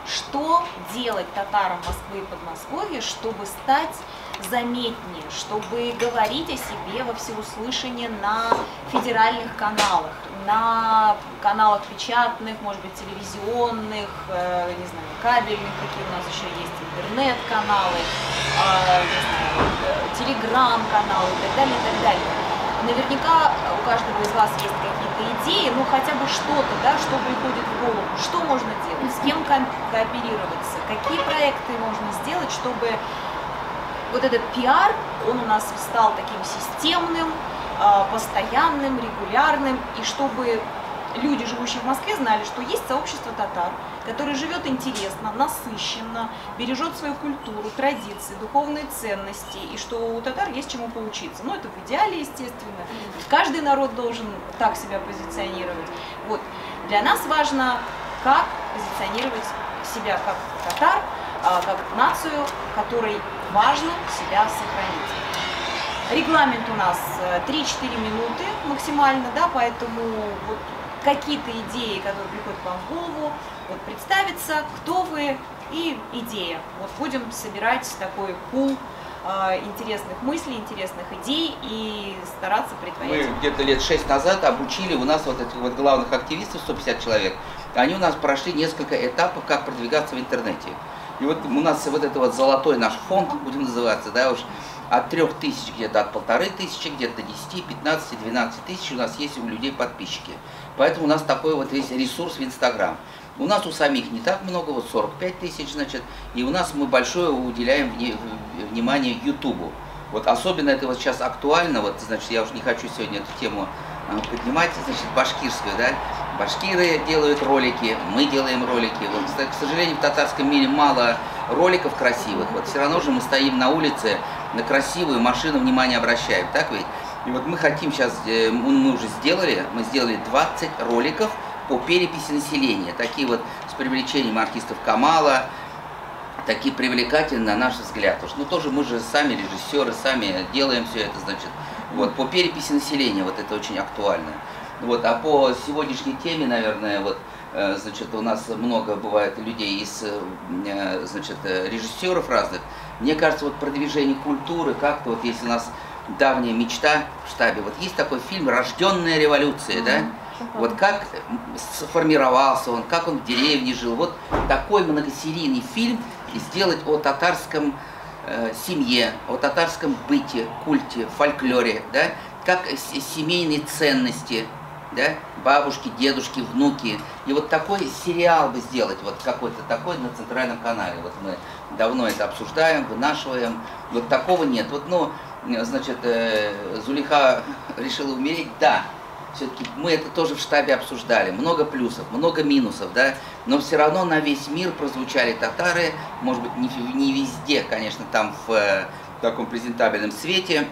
что делать татарам Москвы и Подмосковья, чтобы стать заметнее, чтобы говорить о себе во всеуслышание на федеральных каналах, на каналах печатных, может быть, телевизионных, не знаю, кабельных, какие у нас еще есть, интернет-каналы, телеграм-каналы и так далее, и так далее. Наверняка у каждого из вас есть какие-то идеи, ну хотя бы что-то, да, что приходит в голову, что можно делать, с кем кооперироваться, какие проекты можно сделать, чтобы вот этот пиар, он у нас стал таким системным, постоянным, регулярным, и чтобы люди, живущие в Москве, знали, что есть сообщество татар, которое живет интересно, насыщенно, бережет свою культуру, традиции, духовные ценности, и что у татар есть чему поучиться. Ну, это в идеале, естественно. Каждый народ должен так себя позиционировать. Вот. Для нас важно, как позиционировать себя как татар, как нацию, которой важно себя сохранить. Регламент у нас 3-4 минуты максимально, да, поэтому вот какие-то идеи, которые приходят вам в голову, вот представиться, кто вы и идея. Вот будем собирать такой пул интересных мыслей, интересных идей и стараться притворять. Мы где-то лет 6 назад обучили у нас вот этих вот главных активистов, 150 человек. Они у нас прошли несколько этапов, как продвигаться в интернете. И вот у нас вот это вот золотой наш фонд, будем называться, да, уж от 3000 где-то, от 1500, где-то 10, 15, 12 тысяч у нас есть у людей подписчики. Поэтому у нас такой вот есть ресурс в Инстаграм. У нас у самих не так много, вот 45 тысяч, значит, и у нас мы большое уделяем внимание Ютубу. Вот особенно это вот сейчас актуально, вот, значит, я уж не хочу сегодня эту тему поднимать, значит, башкирскую, да. Башкиры делают ролики, мы делаем ролики. Вот, кстати, к сожалению, в татарском мире мало роликов красивых. Вот все равно же мы стоим на улице, на красивую машину внимание обращаем, так ведь? И вот мы хотим сейчас, мы уже сделали, мы сделали 20 роликов по переписи населения. Такие вот с привлечением артистов Камала, такие привлекательные на наш взгляд. Ну тоже мы же сами режиссеры, сами делаем все это, значит. Вот по переписи населения, вот это очень актуально. Вот, а по сегодняшней теме, наверное, вот, значит, у нас много бывает людей из, значит, режиссеров разных. Мне кажется, вот продвижение культуры, как-то вот, если у нас давняя мечта в штабе, вот есть такой фильм «Рожденная революция», да? Вот как сформировался он, как он в деревне жил. Вот такой многосерийный фильм сделать о татарском семье, о татарском быте, культе, фольклоре, да? Как семейные ценности, да, бабушки, дедушки, внуки. И вот такой сериал бы сделать, вот какой-то такой на центральном канале. Вот мы давно это обсуждаем, вынашиваем. Вот такого нет. Вот, ну, значит, Зулейха решила умереть, да. Все-таки мы это тоже в штабе обсуждали. Много плюсов, много минусов, да. Но все равно на весь мир прозвучали татары. Может быть, не везде, конечно, там в таком презентабельном свете.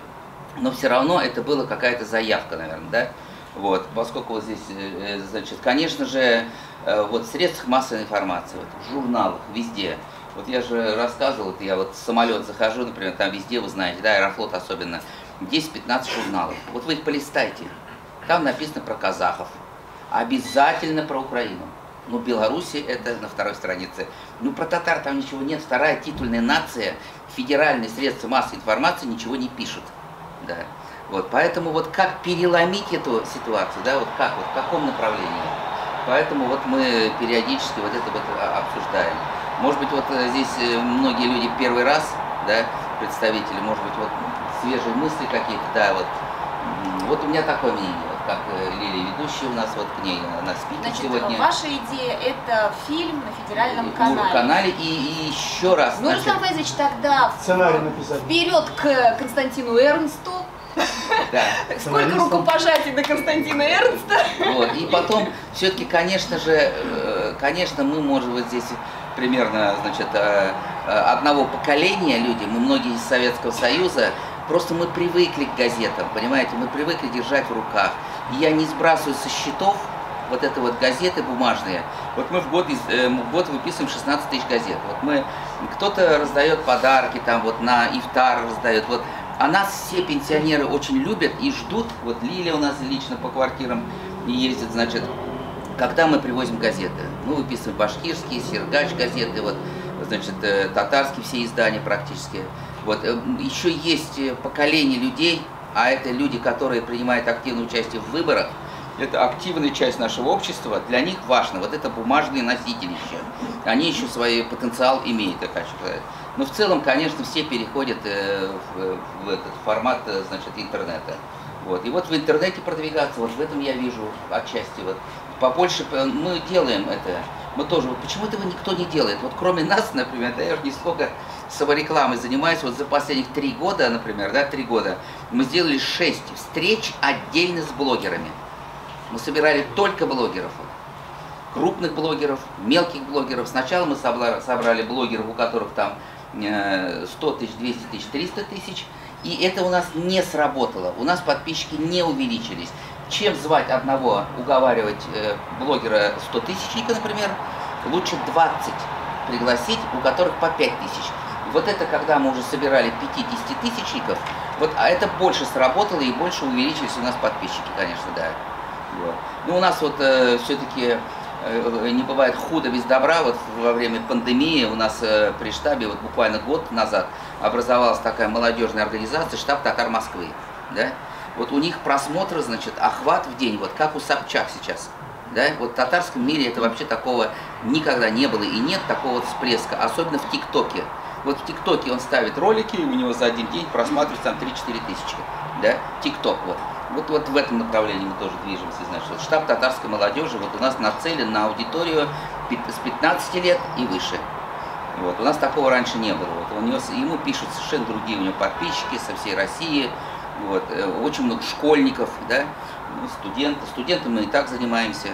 Но все равно это была какая-то заявка, наверное, да? Вот, поскольку вот здесь, значит, конечно же, вот в средствах массовой информации, вот, в журналах, везде. Вот я же рассказывал, вот я вот в самолет захожу, например, там везде, вы знаете, да, Аэрофлот особенно, 10-15 журналов. Вот вы их полистайте, там написано про казахов, обязательно про Украину. Ну, Беларусь это на второй странице. Ну, про татар там ничего нет, вторая титульная нация, федеральные средства массовой информации ничего не пишут. Да. Вот, поэтому вот как переломить эту ситуацию, да, вот как, вот в каком направлении. Поэтому вот мы периодически вот это вот обсуждаем. Может быть, вот здесь многие люди первый раз, да, представители, может быть, вот свежие мысли какие-то, да, вот. Вот у меня такое мнение, вот как Лилия ведущая у нас, вот к ней, она спикер. Значит, сегодня. Ваша идея – это фильм на федеральном канале. И еще раз. Ну, Руслан Фаизович, тогда сценарий написать. Вперед к Константину Эрнсту. Да. Сколько рукопожатий до Константина Эрнста. Вот. И потом, все-таки, конечно же, конечно, мы, может быть, здесь примерно, значит, одного поколения люди, мы многие из Советского Союза, просто мы привыкли к газетам, понимаете, мы привыкли держать в руках. И я не сбрасываю со счетов вот это вот газеты бумажные. Вот мы в год выписываем 16 тысяч газет. Вот мы, кто-то раздает подарки, там вот на ифтар раздает. Вот. А нас все пенсионеры очень любят и ждут. Вот Лилия у нас лично по квартирам ездит, значит. когда мы привозим газеты, мы выписываем башкирские, Сергач газеты, вот, значит, татарские все издания практически. Вот, еще есть поколение людей, а это люди, которые принимают активное участие в выборах. Это активная часть нашего общества, для них важно. Вот это бумажные носители еще. Они еще свой потенциал имеют, я хочу сказать. Но в целом, конечно, все переходят в этот формат, значит, интернета. Вот. И вот в интернете продвигаться, вот в этом я вижу отчасти. Вот. Побольше мы делаем это. Мы тоже, вот почему этого никто не делает? Вот кроме нас, например, да, я уже нисколько саморекламой занимаюсь, вот за последних 3 года, например, да, 3 года, мы сделали 6 встреч отдельно с блогерами. Мы собирали только блогеров, вот. Крупных блогеров, мелких блогеров. Сначала мы собрали блогеров, у которых там 100 тысяч, 200 тысяч, 300 тысяч, и это у нас не сработало, у нас подписчики не увеличились. Чем звать одного, уговаривать блогера 100 тысячника, например, лучше 20 пригласить, у которых по 5 тысяч. Вот это когда мы уже собирали 50 тысячников, вот, а это больше сработало и больше увеличились у нас подписчики, конечно, да. Вот. Ну, у нас вот все-таки не бывает худо без добра. Вот во время пандемии у нас при штабе, вот буквально год назад, образовалась такая молодежная организация «Штаб татар Москвы». Да? Вот у них просмотры, значит, охват в день, вот как у Собчак сейчас. Да? Вот в татарском мире это вообще такого никогда не было и нет такого вот всплеска, особенно в ТикТоке. Вот в ТикТоке он ставит ролики, и у него за один день просматривается там 3-4 тысячи. Да? ТикТок вот. Вот в этом направлении мы тоже движемся. Значит, вот штаб татарской молодежи вот у нас нацелен на аудиторию с 15 лет и выше. Вот. У нас такого раньше не было. Вот. Ему пишут совершенно другие у него подписчики со всей России. Вот. Очень много школьников, да? Ну, студенты. Студенты мы и так занимаемся.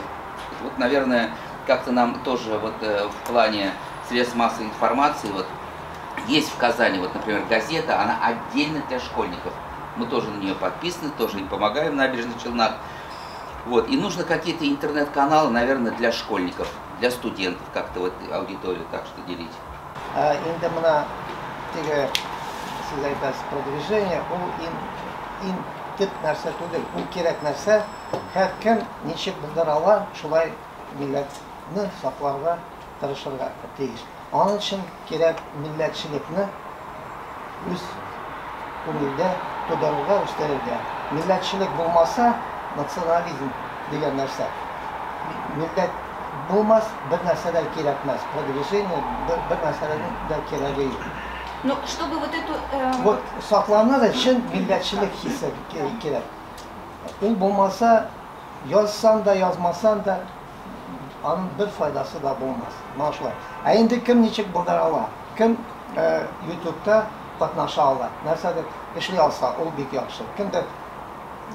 Вот, наверное, как-то нам тоже вот, в плане средств массовой информации, вот, есть в Казани, вот, например, газета, она отдельно для школьников. Мы тоже на нее подписаны, тоже им помогаем в Набережных Челнах. Вот. И нужно какие-то интернет-каналы, наверное, для школьников, для студентов, как-то вот аудиторию так что делить. Инде мына теге сез айтасыз продвижение, ул тип нәрсә түгел, ул кирәк нәрсә. Һәркем ничек булдыра ала, шулай милләтне сакларга тырышырга тиеш. Аның өчен кирәк милләтчелекне үз күңелдә тудырырга, үстерергә. Милләтчелек булмаса, национализм дигән нәрсә. Милләт булмас, бер нәрсә дә кирәкмәс. Продвижение бер нәрсә дә кирәге юк. Ну, чтобы вот эту... Вот сакланыр өчен милләтчелек хисе кирәк. Ул булмаса, язсаң да, язмасаң да, аның бер файдасы да булмас. Менә шулай. Ә инде кем ничек булдыра ала? Кем YouTube'та катнаша ала? Нәрсәдер эшли алса, ул бик яхшы. Кемдер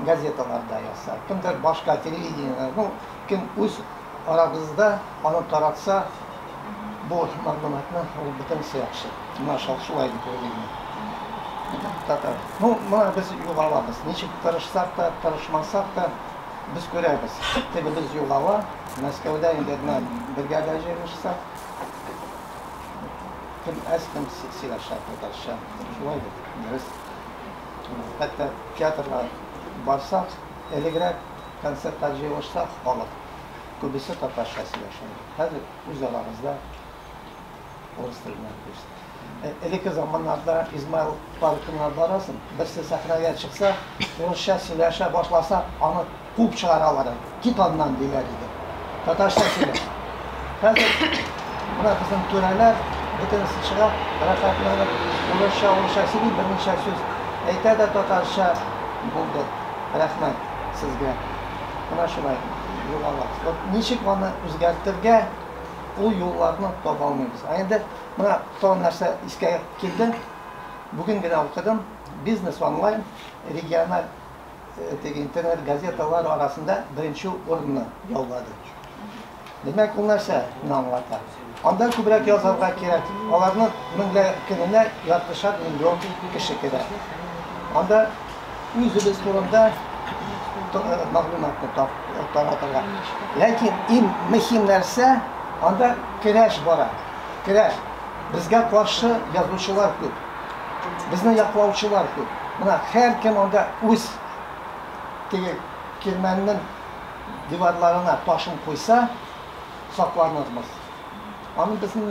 газеталарда язса, кемдер башка телевидениеда, ну, кем үз арабызда аны таратса, бу мәгълүматны ул бөтенсе яхшы. Менә шулай дип уйлыйм. Ну, менә без югалабыз. Ничек тырышсак та, тырышмасак та, biz ko'ramiz. Tabii biz yo'lava, Moskvada endi birga җыелышсак, kim kim сөйләшә, татарча, шулай дип. Хәтта театрга барсак, элегрәк концертта җыелышсак, халык күбесе татарча сөйләшә. Хәзер үз арамызда урыс теленә күрсәтә. Элекке заманнарда Измаил паркына барасың, берсе сәхнәгә чыкса, урысча сөйләшә башласа, аны куп чыгаралар. Кит аннан диләр иде. Татарча сөйләш. Хәзер менә безнең түрәләр бөтенесе чыга, рәхәтләнеп, урысча сөйли, берничә сүз әйтә дә татарча булды. Рәхмәт сезгә. Менә шулай юлларыбыз. Вот ничек аны үзгәртергә, ул юлларны таба алмыйбыз. Инде менә тагын нәрсә искә килде. Бүген генә укыдым. Бизнес онлайн региональ интернет газеталар арасында беренче урынны яулады. Демәк, ул нәрсә аңлата? Анда күбрәк язарга кирәк. Аларның көненә 60 миллион кеше кирәк. Анда үзебез турында мәгълүматны таратырга. Ләкин иң мөһим нәрсә анда көрәш бара. Көрәш. Безгә каршы язучылар күп. Безне яклаучылар күп. Менә һәркем анда үз теге килмәннән divarlarına başın koysa saklanırmız. Ama bizim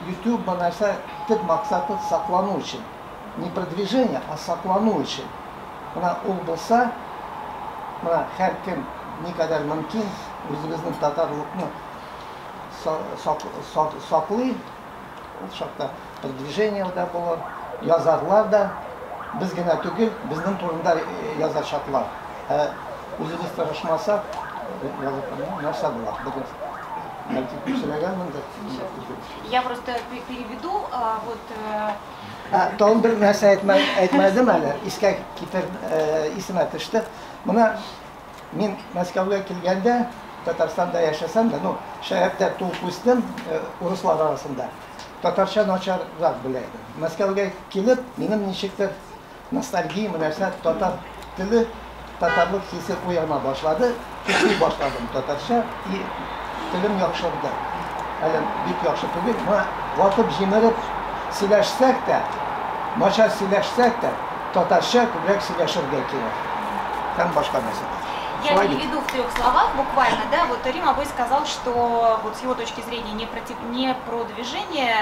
YouTube bu narsa tek maksadı saklanu için. Не продвижение, а saklanu için. Buna o bulsa, buna her kim ne kadar mümkün özümüzün Tatarlıkını saklayıp, o şartta продвижение da bulur, yazarlar da biz gene tügül, bizden turunda yazacaklar. Özümüz tartışmasa narsa bular. Я просто переведу, вот... Tom bir narsa aytmadim hali, iskak isim aytishdi. Buna men Moskvaga kelganda, Tataristonda yashasam da, shaharda tug'ib o'sdim, ruslar orasida. Tatarcha nacharroq bilardim. Moskvaga kelib, mening nechikdir nostalgiya narsa tatar tili, tatarlik hissi uyg'ona boshladi. O'qiy boshladim tatarcha, tilim yaxshirdi. Hali bek yaxshi tugib, vaqib jimirib silashsak da, nachar silashsak da, tatarcha ko'proq silashirga kerak. Там башка носит. Я переведу в 3 словах буквально, да, вот Рим Абой сказал, что вот с его точки зрения не продвижение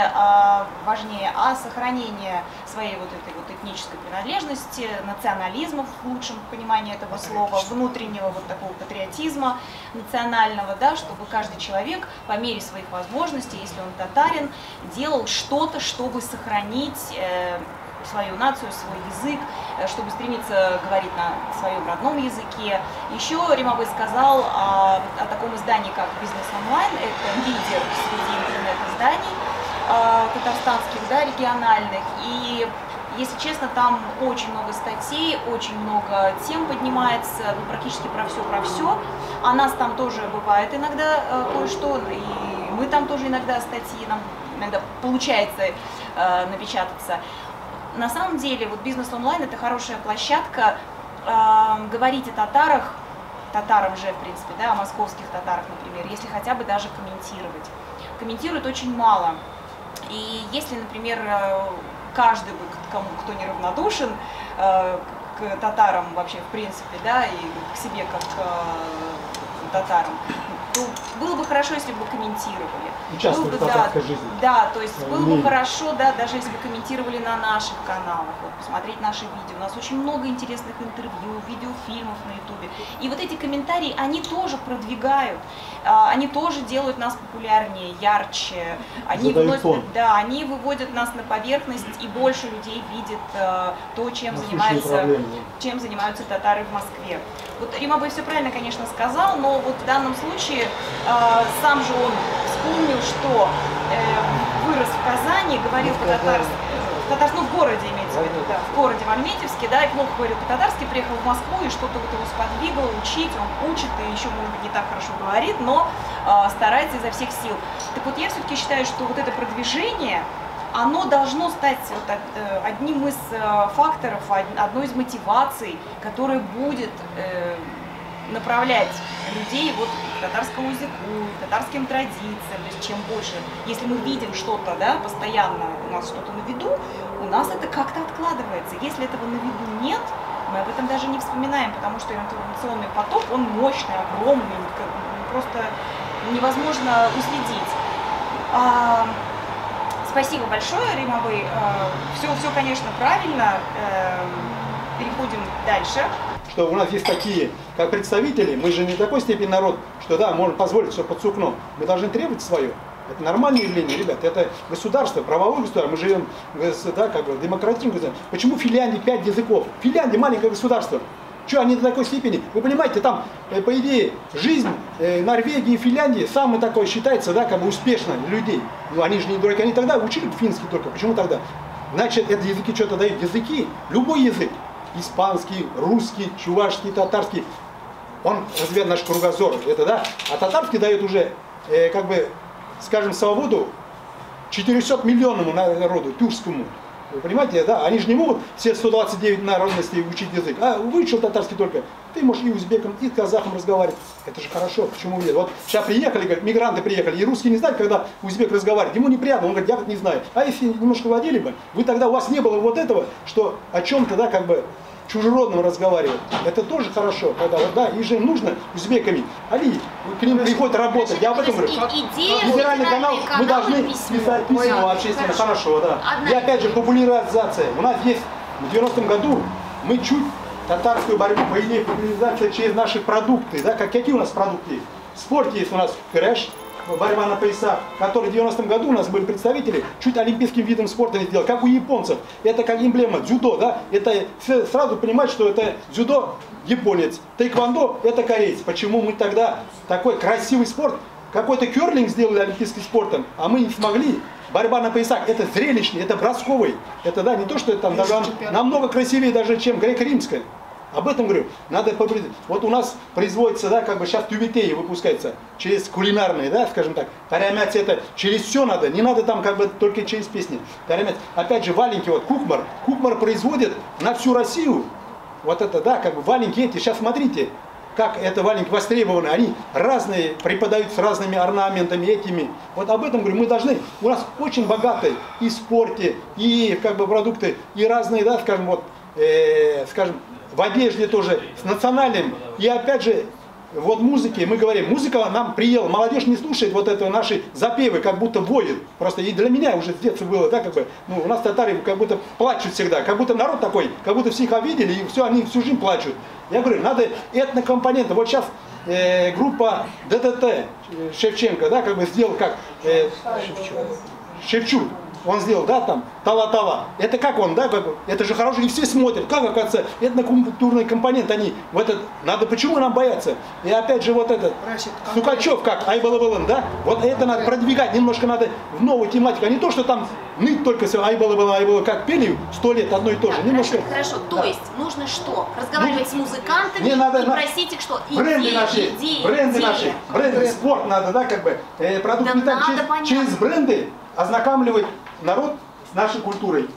важнее, а сохранение своей вот этой вот этнической принадлежности, национализма в лучшем понимании этого слова, внутреннего вот такого патриотизма национального, да, чтобы каждый человек по мере своих возможностей, если он татарин, делал что-то, чтобы сохранить свою нацию, свой язык, чтобы стремиться говорить на своем родном языке. Еще Римабой сказал о таком издании, как «Бизнес онлайн». Это лидер среди интернет-изданий татарстанских, да, региональных. И, если честно, там очень много статей, очень много тем поднимается, ну, практически про все. А нас там тоже бывает иногда кое-что, и мы там тоже иногда статьи, нам иногда получается напечататься. На самом деле, вот «Бизнес онлайн» — это хорошая площадка говорить о татарах, татарам же, в принципе, да, о московских татарах, например, если хотя бы даже комментировать. Комментируют очень мало. И если, например, каждый, кто неравнодушен к татарам вообще, в принципе, да, и к себе как к татарам, то было бы хорошо, если бы комментировали. Участвовали в татарской жизни. Да, то есть было бы хорошо, да, даже если бы комментировали на наших каналах, вот, посмотреть наши видео. У нас очень много интересных интервью, видеофильмов на ютубе. И вот эти комментарии, они тоже продвигают, они тоже делают нас популярнее, ярче. Они выводят нас на поверхность, и больше людей видит то, чем занимаются татары в Москве. Вот Римабой все правильно, конечно, сказал, но вот в данном случае сам же он вспомнил, что вырос в Казани, говорил по-татарски, ну, в городе имеется в виду, да, в городе в Альметьевске, да, и плохо говорил по-татарски, приехал в Москву, и что-то вот его сподвигло учить, он учит, и еще, может быть, не так хорошо говорит, но старается изо всех сил. Так вот, я все-таки считаю, что вот это продвижение, оно должно стать вот одним из факторов, одной из мотиваций, которая будет направлять людей вот к татарскому языку, к татарским традициям. То есть чем больше, если мы видим что-то, да, постоянно у нас что-то на виду, у нас это как-то откладывается. Если этого на виду нет, мы об этом даже не вспоминаем, потому что информационный поток, он мощный, огромный, просто невозможно уследить. Спасибо большое, Римабой. Все, конечно, правильно. Переходим дальше. Что у нас есть такие, как представители, мы же не такой степени народ, что да, можно позволить все под сукном. Мы должны требовать свое. Это нормальное явление, ребят. Это государство, правовое государство. Мы живем, да, как бы демократическое государство. Почему в Финляндии 5 языков? Финляндия маленькое государство. Что они до такой степени? Вы понимаете, там, по идее, жизнь Норвегии и Финляндии самый такой считается, да, как бы успешно для людей. Ну, они же не дураки, они тогда учили финский только. Почему тогда? Значит, это языки что-то дают. Языки, любой язык, испанский, русский, чувашский, татарский, он развивает наш кругозор. Это, да? А татарский дает уже, как бы, скажем, свободу 400 миллионному народу, тюркскому. Вы понимаете, да, они же не могут все 129 народностей учить язык. А выучил татарский только. Ты можешь и узбеком, и казахом разговаривать. Это же хорошо, почему нет? Вот сейчас приехали, говорят, мигранты приехали, и русский не знает, когда узбек разговаривает. Ему неприятно, он говорит, я вот не знаю. А если немножко владели бы, вы тогда, у вас не было вот этого, что о чем-то, да, как бы, чужеродным разговаривать. Это тоже хорошо, когда вот, да, и же им нужно узбеками. Они к ним приходят работать. Я об этом говорю. Федеральный канал, мы должны писать письма общественно, хорошо, да. И опять же, популяризация. У нас есть в 90-м году мы чуть татарскую борьбу повели, популяризация через наши продукты. Да? Какие у нас продукты есть? В спорте есть у нас крэш, борьба на поясах, который в 90-м году у нас были представители, чуть олимпийским видом спорта не сделал, как у японцев. Это как эмблема дзюдо, да? Это сразу понимать, что это дзюдо японец, тэквондо это кореец. Почему мы тогда такой красивый спорт, какой-то керлинг сделали олимпийским спортом, а мы не смогли? Борьба на поясах, это зрелищный, это бросковый. Это да, не то, что это там даже намного красивее даже, чем греко-римская. Об этом говорю. Надо попробовать. Вот у нас производится, да, как бы сейчас тюбетеи выпускается через кулинарные, да, скажем так. Тарямять это через все надо, не надо там как бы только через песни. Тарямять. Опять же, валенки, вот Кукмар. Кукмар производит на всю Россию. Вот это, да, как бы валенки эти. Сейчас смотрите, как это валенки востребованы. Они разные, преподают с разными орнаментами этими. Вот об этом говорю. Мы должны. У нас очень богатые и в спорте, и как бы продукты, и разные, да, скажем, вот, скажем, в одежде тоже, с национальным. И опять же, вот музыки, мы говорим, музыка нам приела, молодежь не слушает вот это наши запевы, как будто воют. Просто и для меня уже с детства было, да, как бы, ну, у нас татары как будто плачут всегда, как будто народ такой, как будто всех обидели, и все, они всю жизнь плачут. Я говорю, надо этнокомпоненты. Вот сейчас группа ДДТ Шевченко, да, как бы сделал как Шевчук. Он сделал, да, там, Тала-Тала. Это как он, да, как, это же хорошо, и все смотрят. Как, оказывается, этнокультурный компонент, они в этот, надо, почему нам бояться? И опять же вот этот, Сукачев, как, Айбалабалан, да, вот это надо продвигать, немножко надо в новую тематику, а не то, что там ныть только все, Айбалабалан, Айбалабалан, как пели 100 лет одно и то же. Да, немножко. Хорошо, да. То есть нужно что? Разговаривать с музыкантами и просить их что? Бренды наши, бренды, спорт надо, да, как бы, продукты, да, через бренды ознакомливать народ с нашей культурой.